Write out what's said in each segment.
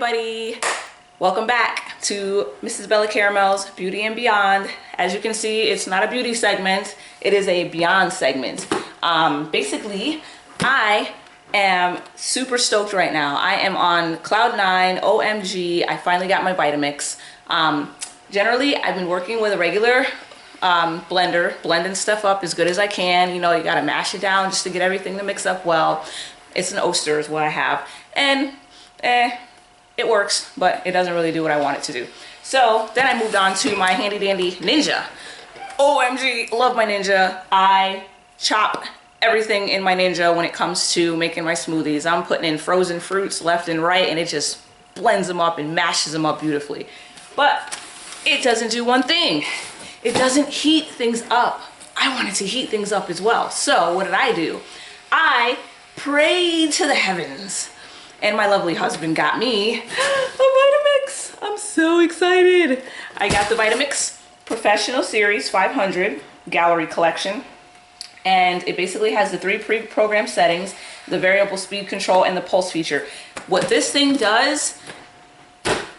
everybody. Welcome back to Mrs. Bella Caramel's Beauty and Beyond. As you can see, it's not a beauty segment, it is a Beyond segment. Basically, I am super stoked right now. I am on cloud 9, OMG. I finally got my Vitamix. Generally, I've been working with a regular blender, blending stuff up as good as I can. You know, you gotta mash it down just to get everything to mix up well. It's an Oster is what I have. And it works, but it doesn't really do what I want it to do. So then I moved on to my handy dandy Ninja. OMG, love my Ninja. I chop everything in my Ninja when it comes to making my smoothies. I'm putting in frozen fruits left and right, and it just blends them up and mashes them up beautifully. But it doesn't do one thing. It doesn't heat things up. I wanted to heat things up as well. So what did I do? I prayed to the heavens, and my lovely husband got me a Vitamix. I'm so excited. I got the Vitamix Professional Series 500 Gallery Collection, and it basically has the 3 pre-programmed settings, the variable speed control, and the pulse feature. What this thing does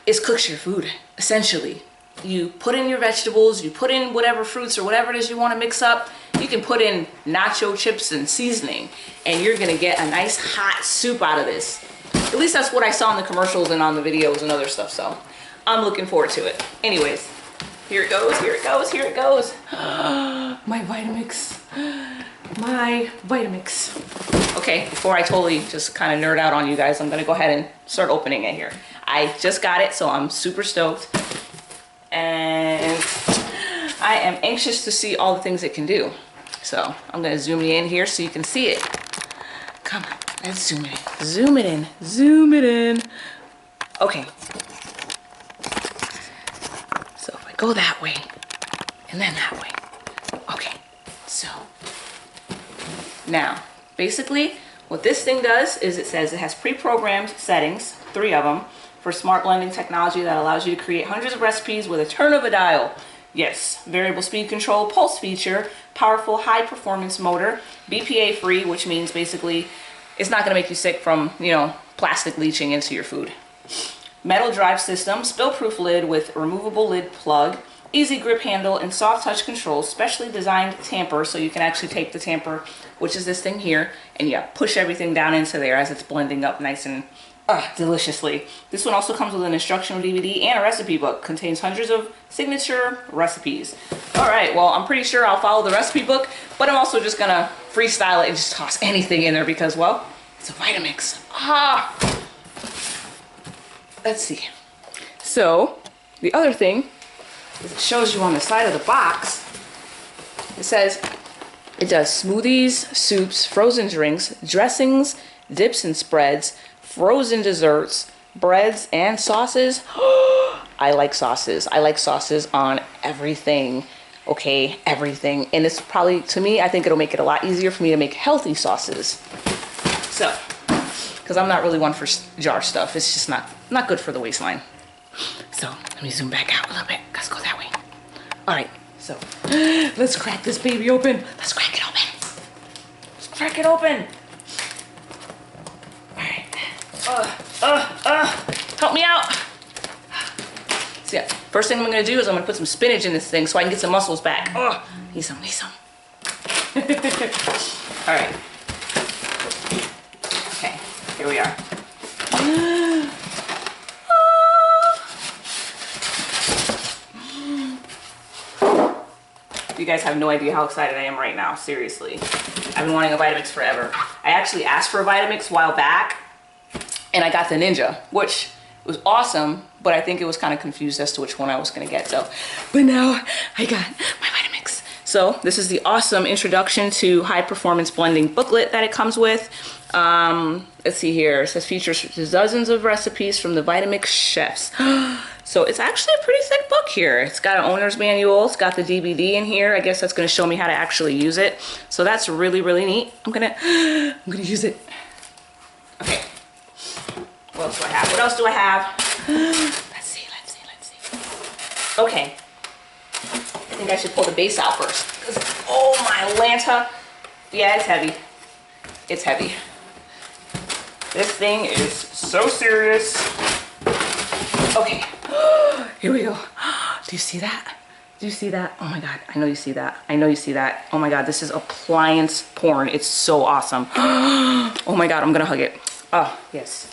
is cooks your food, essentially. You put in your vegetables, you put in whatever fruits or whatever it is you want to mix up. You can put in nacho chips and seasoning, and you're gonna get a nice hot soup out of this. At least that's what I saw in the commercials and on the videos and other stuff, so I'm looking forward to it. Anyways, here it goes, here it goes, here it goes. My Vitamix, my Vitamix. Okay, before I totally just kind of nerd out on you guys, I'm gonna go ahead and start opening it here. I just got it, so I'm super stoked. And I am anxious to see all the things it can do. So I'm gonna zoom you in here so you can see it. Come on, let's zoom it in. Zoom it in, zoom it in. Okay. So if I go that way, and then that way. Okay, so. Now, basically, what this thing does is it says it has pre-programmed settings, 3 of them, for smart blending technology that allows you to create hundreds of recipes with a turn of a dial. Yes, variable speed control, pulse feature, powerful high performance motor, BPA free, which means basically it's not gonna make you sick from, you know, plastic leaching into your food. Metal drive system, spill proof lid with removable lid plug, easy grip handle, and soft touch controls, specially designed tamper, so you can actually take the tamper, which is this thing here, and yeah, push everything down into there as it's blending up nice and deliciously. This one also comes with an instructional DVD and a recipe book. Contains hundreds of signature recipes. All right, well, I'm pretty sure I'll follow the recipe book, but I'm also just gonna freestyle it and just toss anything in there because, well, it's a Vitamix. Let's see. So the other thing is it shows you on the side of the box. It says it does smoothies, soups, frozen drinks, dressings, dips and spreads, frozen desserts, breads, and sauces. I like sauces. I like sauces on everything. Okay, everything. And it's probably, to me, I think it'll make it a lot easier for me to make healthy sauces. So, because I'm not really one for jar stuff. It's just not good for the waistline. So, let me zoom back out a little bit. Let's go that way. All right, so let's crack this baby open. Let's crack it open. Let's crack it open. Help me out. So yeah, first thing I'm gonna do is I'm gonna put some spinach in this thing so I can get some muscles back. Need some. All right. Okay, here we are. You guys have no idea how excited I am right now, seriously. I've been wanting a Vitamix forever. I actually asked for a Vitamix a while back, and I got the Ninja, which was awesome, but I think it was kind of confused as to which one I was gonna get. So, but now I got my Vitamix. So this is the awesome introduction to high performance blending booklet that it comes with. Let's see here, it says features dozens of recipes from the Vitamix chefs. So it's actually a pretty thick book here. It's got an owner's manual, it's got the DVD in here. I guess that's gonna show me how to actually use it. So that's really, really neat. I'm gonna use it. Okay. What else do I have? What else do I have? Let's see. Okay. I think I should pull the base out first. Oh my Lanta. Yeah, it's heavy. It's heavy. This thing is so serious. Okay, here we go. Do you see that? Do you see that? Oh my God, I know you see that. I know you see that. Oh my God, this is appliance porn. It's so awesome. Oh my God, I'm gonna hug it. Oh, yes.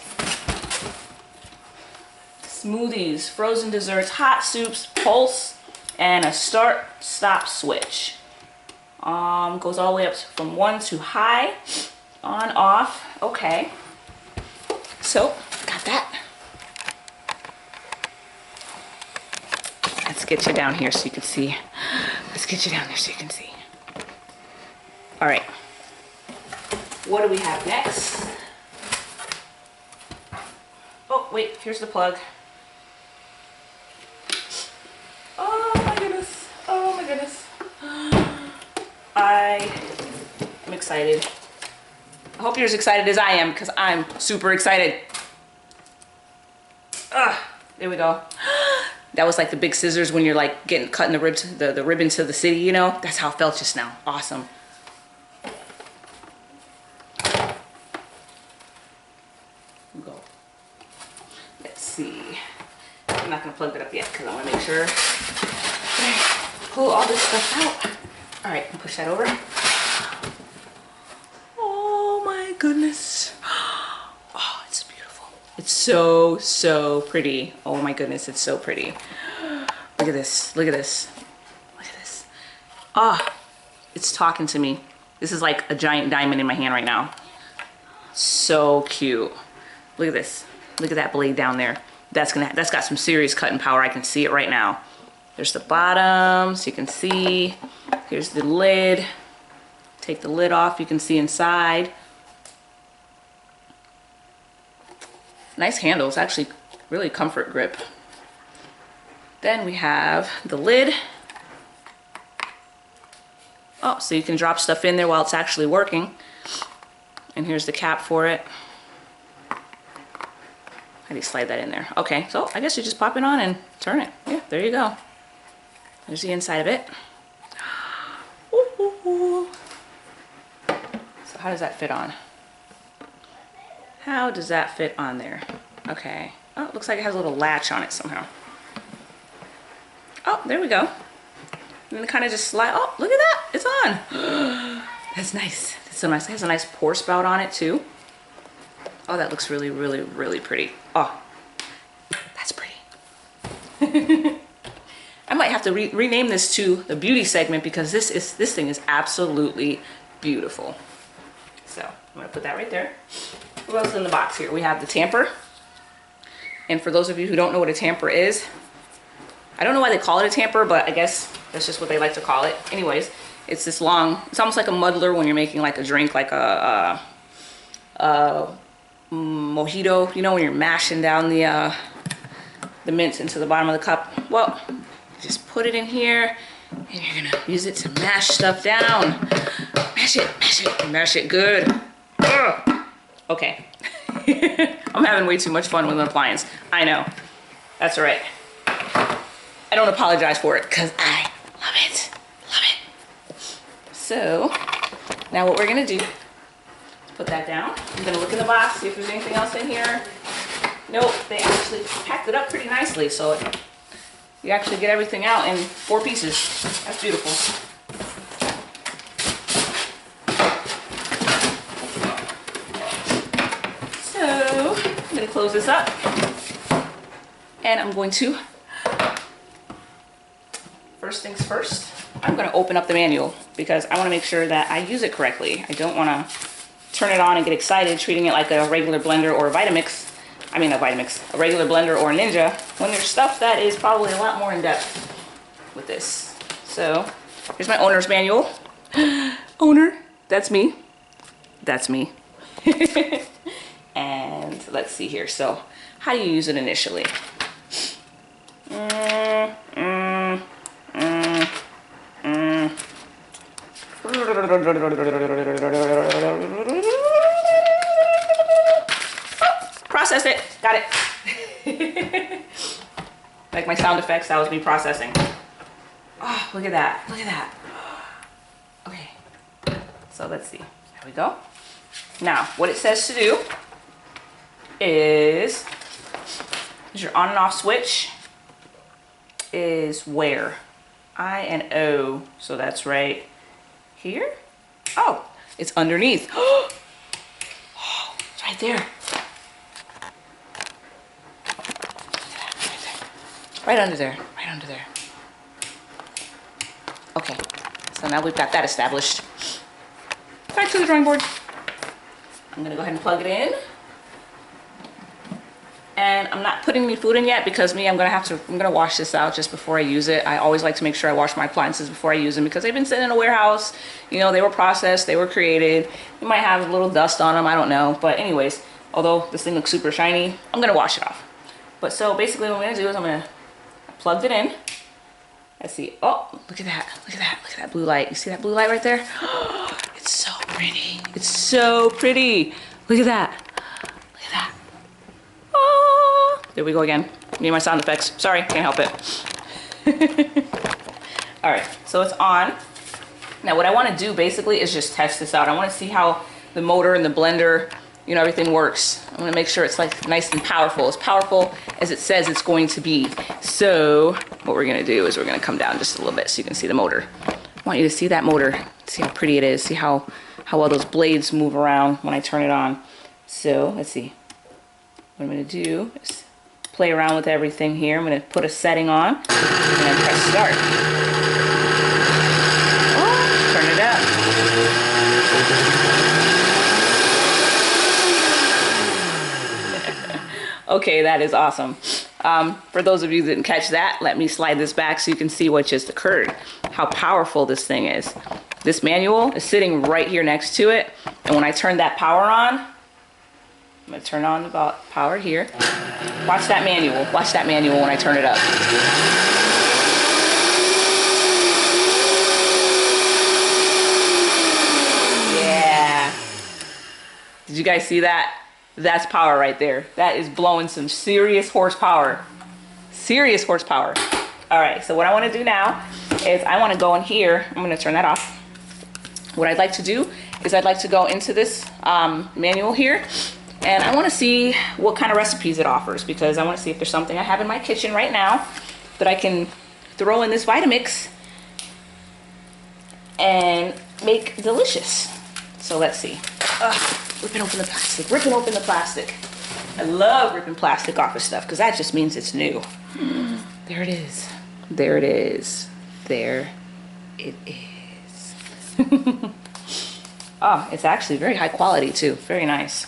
Smoothies, frozen desserts, hot soups, pulse, and a start-stop switch. Goes all the way up from 1 to high, on, off. Okay. So, got that. Let's get you down here so you can see. Let's get you down there so you can see. All right. What do we have next? Oh, wait, here's the plug. Oh my goodness. Oh my goodness. I am excited. I hope you're as excited as I am because I'm super excited. There we go. That was like the big scissors when you're like cutting the ribbon to the city, you know? That's how it felt just now. Awesome. Go. Let's see. I'm not gonna plug that up yet because I want to make sure I pull all this stuff out. All right, push that over. Oh my goodness. Oh, it's beautiful. It's so, so pretty. Oh my goodness, it's so pretty. Look at this, look at this. Look at this. Ah, it's talking to me. This is like a giant diamond in my hand right now. So cute. Look at this. Look at that blade down there. That's got some serious cutting power. I can see it right now. There's the bottom, so you can see. Here's the lid. Take the lid off, you can see inside. Nice handles, actually really comfort grip. Then we have the lid. Oh, so you can drop stuff in there while it's actually working. And here's the cap for it. How do you slide that in there? Okay, so I guess you just pop it on and turn it. Yeah, there you go. There's the inside of it. Ooh, ooh, ooh. So how does that fit on? How does that fit on there? Okay. Oh, it looks like it has a little latch on it somehow. Oh, there we go. And then it kind of just slide. Oh, look at that. It's on. That's nice. That's so nice. It has a nice pour spout on it too. Oh, that looks really, really, really pretty. Oh, that's pretty. I might have to rename this to the beauty segment because this thing is absolutely beautiful. So I'm gonna put that right there. What else is in the box here? We have the tamper. And for those of you who don't know what a tamper is, I don't know why they call it a tamper, but I guess that's just what they like to call it. Anyways, it's this long, it's almost like a muddler when you're making like a drink, like a mojito, you know, when you're mashing down the mints into the bottom of the cup. Well, just put it in here and you're gonna use it to mash stuff down. Mash it good. Ugh. Okay. I'm having way too much fun with an appliance. I know. That's all right. I don't apologize for it because I love it. Love it. So now what we're gonna do is put that down. I'm gonna look in the box, see if there's anything else in here. Nope, they actually packed it up pretty nicely, so you actually get everything out in 4 pieces. That's beautiful. So I'm gonna close this up and I'm going to, first things first, I'm gonna open up the manual because I wanna make sure that I use it correctly. I don't wanna turn it on and get excited treating it like a regular blender or a Vitamix. I mean a regular blender or a Ninja, when there's stuff that is probably a lot more in depth with this. So here's my owner's manual. Owner, that's me. That's me. And let's see here. So how do you use it initially? Process it. Got it. Like my sound effects, that was me processing. Oh, look at that. Look at that. Okay. So let's see. There we go. Now, what it says to do is is your on and off switch is where? I and O. So that's right here. Oh, it's underneath. Oh, it's right there. Right under there. Right under there. Okay. So now we've got that established. Back to the drawing board. I'm gonna go ahead and plug it in. And I'm not putting any food in yet because I'm gonna wash this out just before I use it. I always like to make sure I wash my appliances before I use them because they've been sitting in a warehouse. You know, they were processed, they were created. You might have a little dust on them, I don't know. But anyways, although this thing looks super shiny, I'm gonna wash it off. But so basically what I'm gonna do is I'm gonna plug it in. Let's see. Oh, look at that. Look at that. Look at that blue light. You see that blue light right there? It's so pretty. It's so pretty. Look at that. Look at that. Oh, there we go again. Need my sound effects. Sorry, can't help it. All right, so it's on. Now what I want to do basically is just test this out. I want to see how the motor and the blender, you know, everything works. I want to make sure it's like nice and powerful as it says it's going to be. So what we're going to do is we're going to come down just a little bit so you can see the motor. I want you to see that motor. See how pretty it is. See how well those blades move around when I turn it on. So let's see. What I'm going to do is play around with everything here. I'm going to put a setting on and then press start. Oh, turn it up. Okay, that is awesome. For those of you that didn't catch that, let me slide this back so you can see what just occurred. How powerful this thing is. This manual is sitting right here next to it. And when I turn that power on, I'm gonna turn on the power here. Watch that manual. Watch that manual when I turn it up. Yeah. Did you guys see that? That's power right there. That is blowing some serious horsepower. Serious horsepower. All right, so what I want to do now is I want to go in here. I'm going to turn that off. What I'd like to do is I'd like to go into this manual here, and I want to see what kind of recipes it offers, because I want to see if there's something I have in my kitchen right now that I can throw in this Vitamix and make delicious. So let's see. Ripping open the plastic, ripping open the plastic. I love ripping plastic off of stuff because that just means it's new. There it is. There it is. There it is. Oh, it's actually very high quality too. Very nice.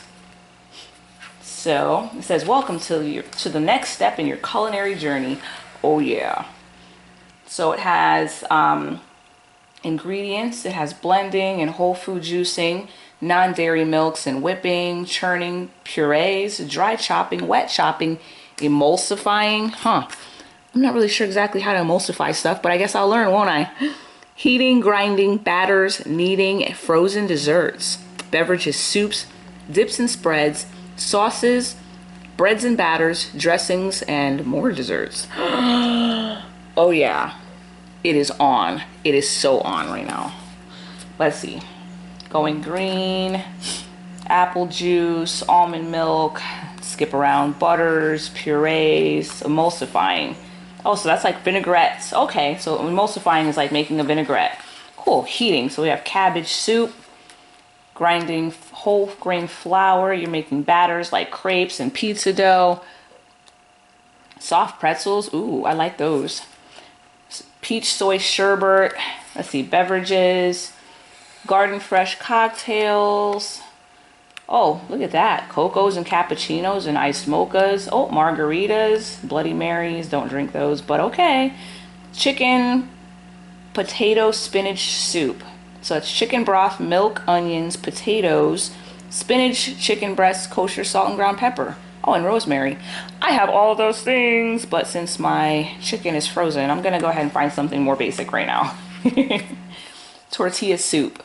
So it says, welcome to the next step in your culinary journey. Oh yeah. So it has ingredients. It has blending and whole food juicing, non-dairy milks and whipping, churning, purees, dry chopping, wet chopping, emulsifying. I'm not really sure exactly how to emulsify stuff, but I guess I'll learn, won't I? Heating, grinding, batters, kneading, frozen desserts, beverages, soups, dips and spreads, sauces, breads and batters, dressings, and more desserts. Oh yeah, it is on. It is so on right now. Let's see. Going green, apple juice, almond milk, skip around, butters, purees, emulsifying. Oh, so that's like vinaigrettes. Okay, so emulsifying is like making a vinaigrette. Cool. Heating. So we have cabbage soup, grinding whole grain flour. You're making batters like crepes and pizza dough. Soft pretzels. Ooh, I like those. Peach soy sherbet. Let's see, beverages. Garden fresh cocktails. Oh, look at that. Cocos and cappuccinos and iced mochas. Oh, margaritas, Bloody Marys. Don't drink those, but okay. Chicken, potato, spinach soup. So it's chicken broth, milk, onions, potatoes, spinach, chicken breast, kosher salt and ground pepper. Oh, and rosemary. I have all those things, but since my chicken is frozen, I'm going to go ahead and find something more basic right now. Tortilla soup.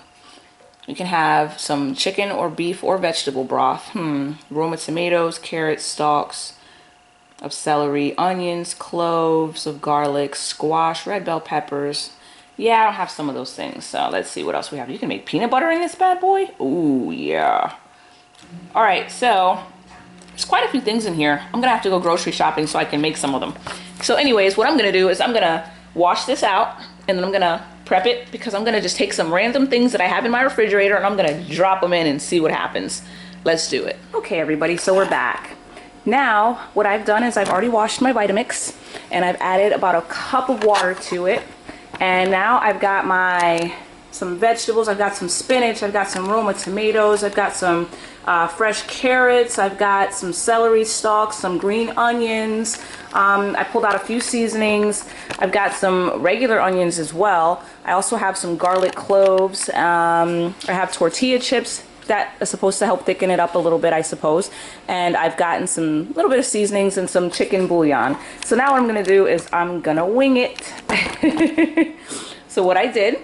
You can have some chicken or beef or vegetable broth. Roma tomatoes, carrots, stalks of celery, onions, cloves of garlic, squash, red bell peppers. Yeah, I don't have some of those things. So let's see what else we have. You can make peanut butter in this bad boy. Ooh, yeah. All right, so There's quite a few things in here. I'm gonna have to go grocery shopping so I can make some of them. So anyways, what I'm gonna do is I'm gonna wash this out and then I'm gonna prep it because I'm gonna just take some random things that I have in my refrigerator and I'm gonna drop them in and see what happens. Let's do it. Okay, everybody, so we're back. Now, what I've done is I've already washed my Vitamix and I've added about a cup of water to it. And now I've got some vegetables. I've got some spinach, I've got some Roma tomatoes, I've got some fresh carrots, I've got some celery stalks, some green onions. I pulled out a few seasonings. I've got some regular onions as well. I also have some garlic cloves. I have tortilla chips that is supposed to help thicken it up a little bit, I suppose. And I've gotten some little bit of seasonings and some chicken bouillon. So now what I'm gonna do is I'm gonna wing it. So what I did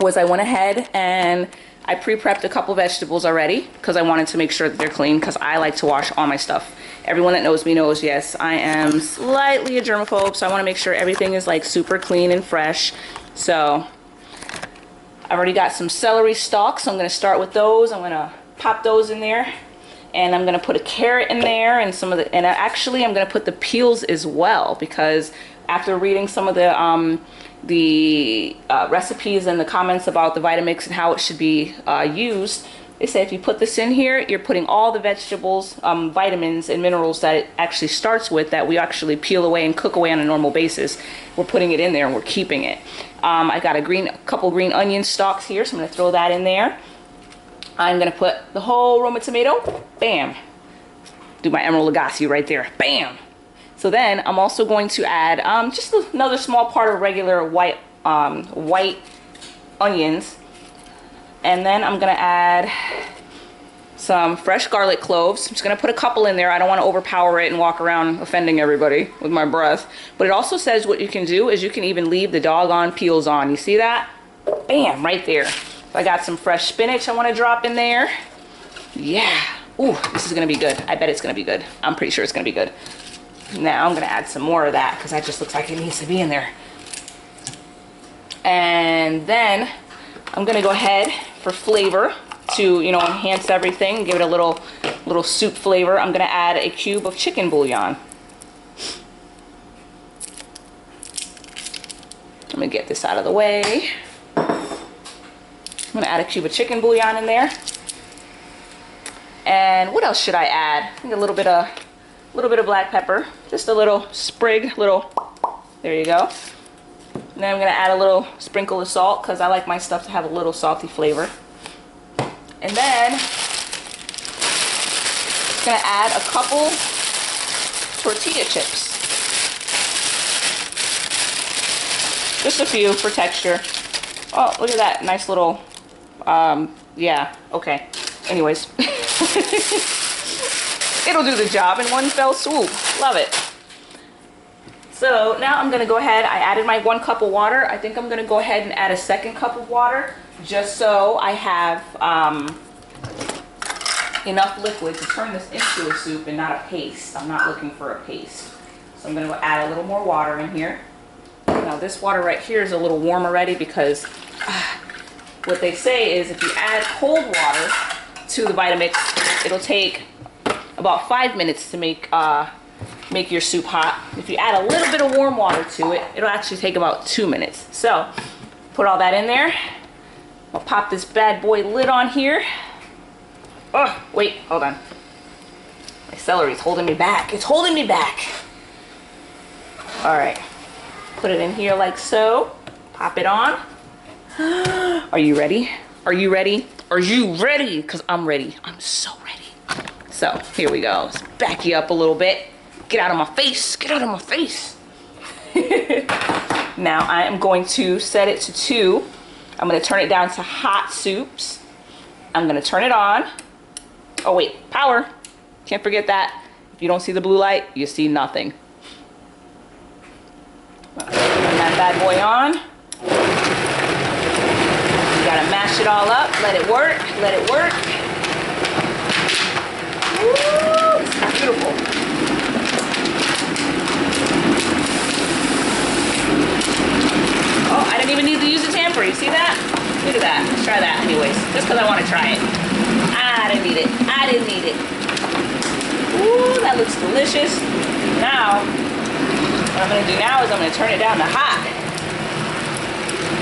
was I went ahead and I pre-prepped a couple vegetables already because I wanted to make sure that they're clean because I like to wash all my stuff. Everyone that knows me knows, yes, I am slightly a germaphobe, so I want to make sure everything is like super clean and fresh. So I've already got some celery stalks, so I'm going to start with those. I'm going to pop those in there, and I'm going to put a carrot in there, and actually I'm going to put the peels as well because after reading some of the recipes and the comments about the Vitamix and how it should be used, they say if you put this in here, you're putting all the vegetables, vitamins and minerals that it actually starts with that we actually peel away and cook away on a normal basis. We're putting it in there and we're keeping it. I got a couple green onion stalks here, so I'm going to throw that in there. I'm going to put the whole Roma tomato, bam. Do my Emerald Lagasse right there, bam. So then I'm also going to add just another small part of regular white onions. And then I'm going to add some fresh garlic cloves. I'm just going to put a couple in there. I don't want to overpower it and walk around offending everybody with my breath. But it also says what you can do is you can even leave the doggone peels on. You see that? Bam, right there. So I got some fresh spinach I want to drop in there. Yeah. Ooh, this is going to be good. I bet it's going to be good. I'm pretty sure it's going to be good. Now I'm going to add some more of that because that just looks like it needs to be in there. And then I'm going to go ahead for flavor to, you know, enhance everything, give it a little soup flavor. I'm going to add a cube of chicken bouillon. I'm going to get this out of the way. I'm going to add a cube of chicken bouillon in there. And what else should I add? I think a little bit of black pepper, just a little sprig, there you go. And then I'm gonna add a little sprinkle of salt because I like my stuff to have a little salty flavor. And then I'm gonna add a couple tortilla chips. Just a few for texture. Oh, look at that, nice little, yeah, okay. Anyways. It'll do the job in one fell swoop. Love it. So now I'm going to go ahead. I added my 1 cup of water. I think I'm going to go ahead and add a 2nd cup of water just so I have enough liquid to turn this into a soup and not a paste. I'm not looking for a paste. So I'm going to go add a little more water in here. Now this water right here is a little warm already because what they say is if you add cold water to the Vitamix, it'll take about 5 minutes to make your soup hot. If you add a little bit of warm water to it, it'll actually take about 2 minutes. So put all that in there. I'll pop this bad boy lid on here. Oh, wait, hold on. My celery is holding me back. It's holding me back. All right, put it in here like so. Pop it on. Are you ready? Are you ready? Are you ready? Because I'm ready. I'm so ready. So here we go. Let's back you up a little bit. Get out of my face. Get out of my face. Now I am going to set it to 2. I'm going to turn it down to hot soups. I'm going to turn it on. Oh wait, power. Can't forget that. If you don't see the blue light, you see nothing. Turn that bad boy on. You gotta mash it all up. Let it work. Let it work. Woo! It's beautiful. Oh, I didn't even need to use the tamper. You see that? Look at that. Let's try that anyways. Just because I want to try it. I didn't need it. I didn't need it. Ooh, that looks delicious. Now, what I'm gonna do now is I'm gonna turn it down to hot.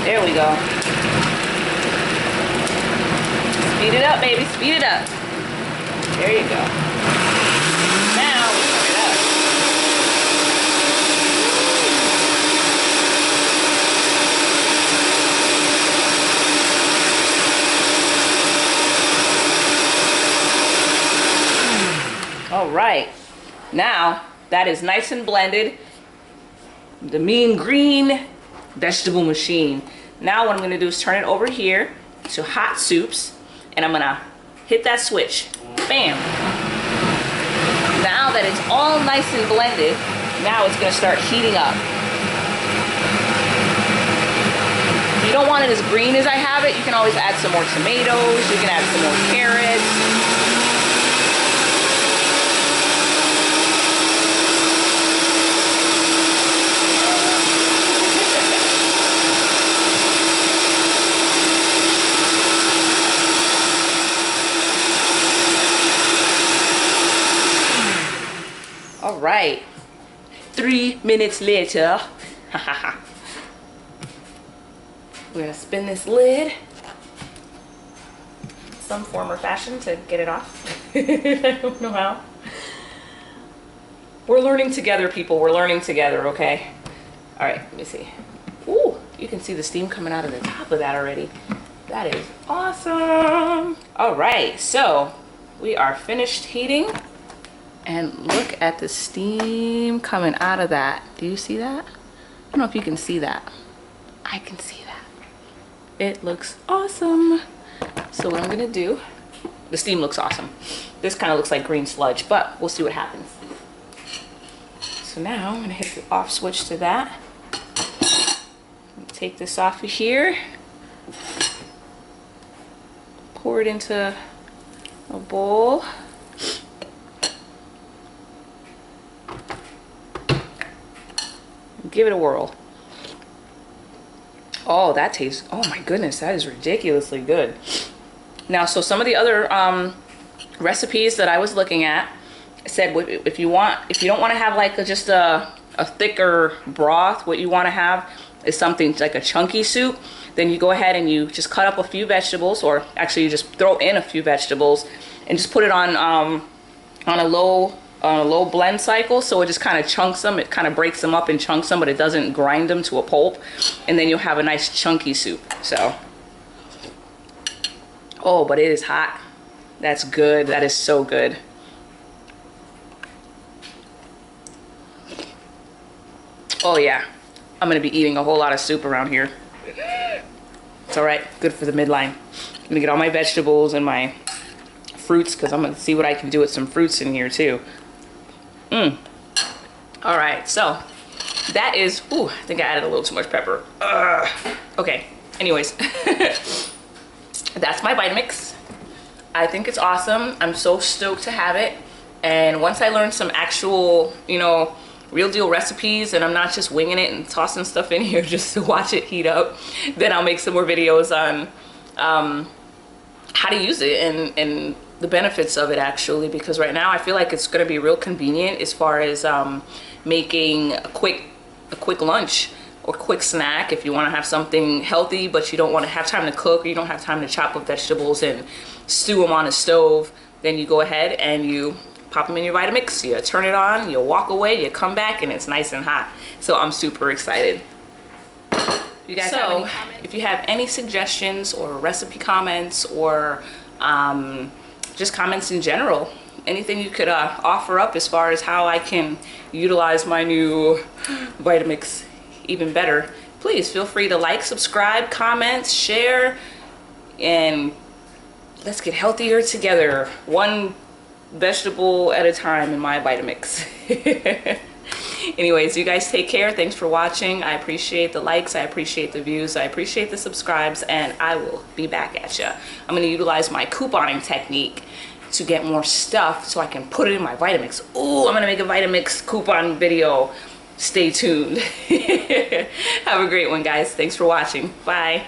There we go. Speed it up, baby, speed it up. There you go. Now we turn it up. All right, now that is nice and blended. The mean green vegetable machine. Now what I'm gonna do is turn it over here to hot soups, and I'm gonna hit that switch. Bam. Now that it's all nice and blended, now it's gonna start heating up. If you don't want it as green as I have it, you can always add some more tomatoes, you can add some more carrots. All right, 3 minutes later, we're gonna spin this lid some form or fashion to get it off. I don't know how. We're learning together, people. We're learning together, okay? All right, let me see. Ooh, you can see the steam coming out of the top of that already. That is awesome. All right, so we are finished heating. And look at the steam coming out of that. Do you see that? I don't know if you can see that. I can see that. It looks awesome. So what I'm gonna do, the steam looks awesome. This kind of looks like green sludge, but we'll see what happens. So now I'm gonna hit the off switch to that. Take this off of here. Pour it into a bowl. Give it a whirl. Oh, that tastes, oh my goodness, that is ridiculously good. Now, so some of the other recipes that I was looking at said if you don't want to have like just a thicker broth, what you want to have is something like a chunky soup, then you go ahead and you just cut up a few vegetables, or actually you just throw in a few vegetables and just put it on a low blend cycle, so it just kind of chunks them. It kind of breaks them up and chunks them, but it doesn't grind them to a pulp, and then you'll have a nice chunky soup. So, oh, but it is hot. That's good. That is so good. Oh yeah, I'm gonna be eating a whole lot of soup around here. It's all right, good for the midline. I'm gonna get all my vegetables and my fruits, because I'm gonna see what I can do with some fruits in here too. All right, so that is, ooh, I think I added a little too much pepper. Okay, anyways, that's my Vitamix. I think it's awesome. I'm so stoked to have it. And once I learn some actual, you know, real deal recipes, and I'm not just winging it and tossing stuff in here just to watch it heat up, then I'll make some more videos on how to use it and the benefits of it, actually, because right now I feel like it's going to be real convenient as far as making a quick lunch or quick snack. If you want to have something healthy but you don't want to have time to cook, or you don't have time to chop up vegetables and stew them on a stove, then you go ahead and you pop them in your Vitamix, you turn it on, you walk away, you come back, and it's nice and hot. So I'm super excited. You guys have any comments? If you have any suggestions or recipe comments, or just comments in general, anything you could offer up as far as how I can utilize my new Vitamix even better, please feel free to like, subscribe, comment, share, and let's get healthier together, one vegetable at a time in my Vitamix. Anyways, you guys take care. Thanks for watching. I appreciate the likes, I appreciate the views, I appreciate the subscribes, and I will be back at you. I'm going to utilize my couponing technique to get more stuff so I can put it in my Vitamix. Ooh, I'm going to make a Vitamix coupon video. Stay tuned. Have a great one, guys. Thanks for watching. Bye.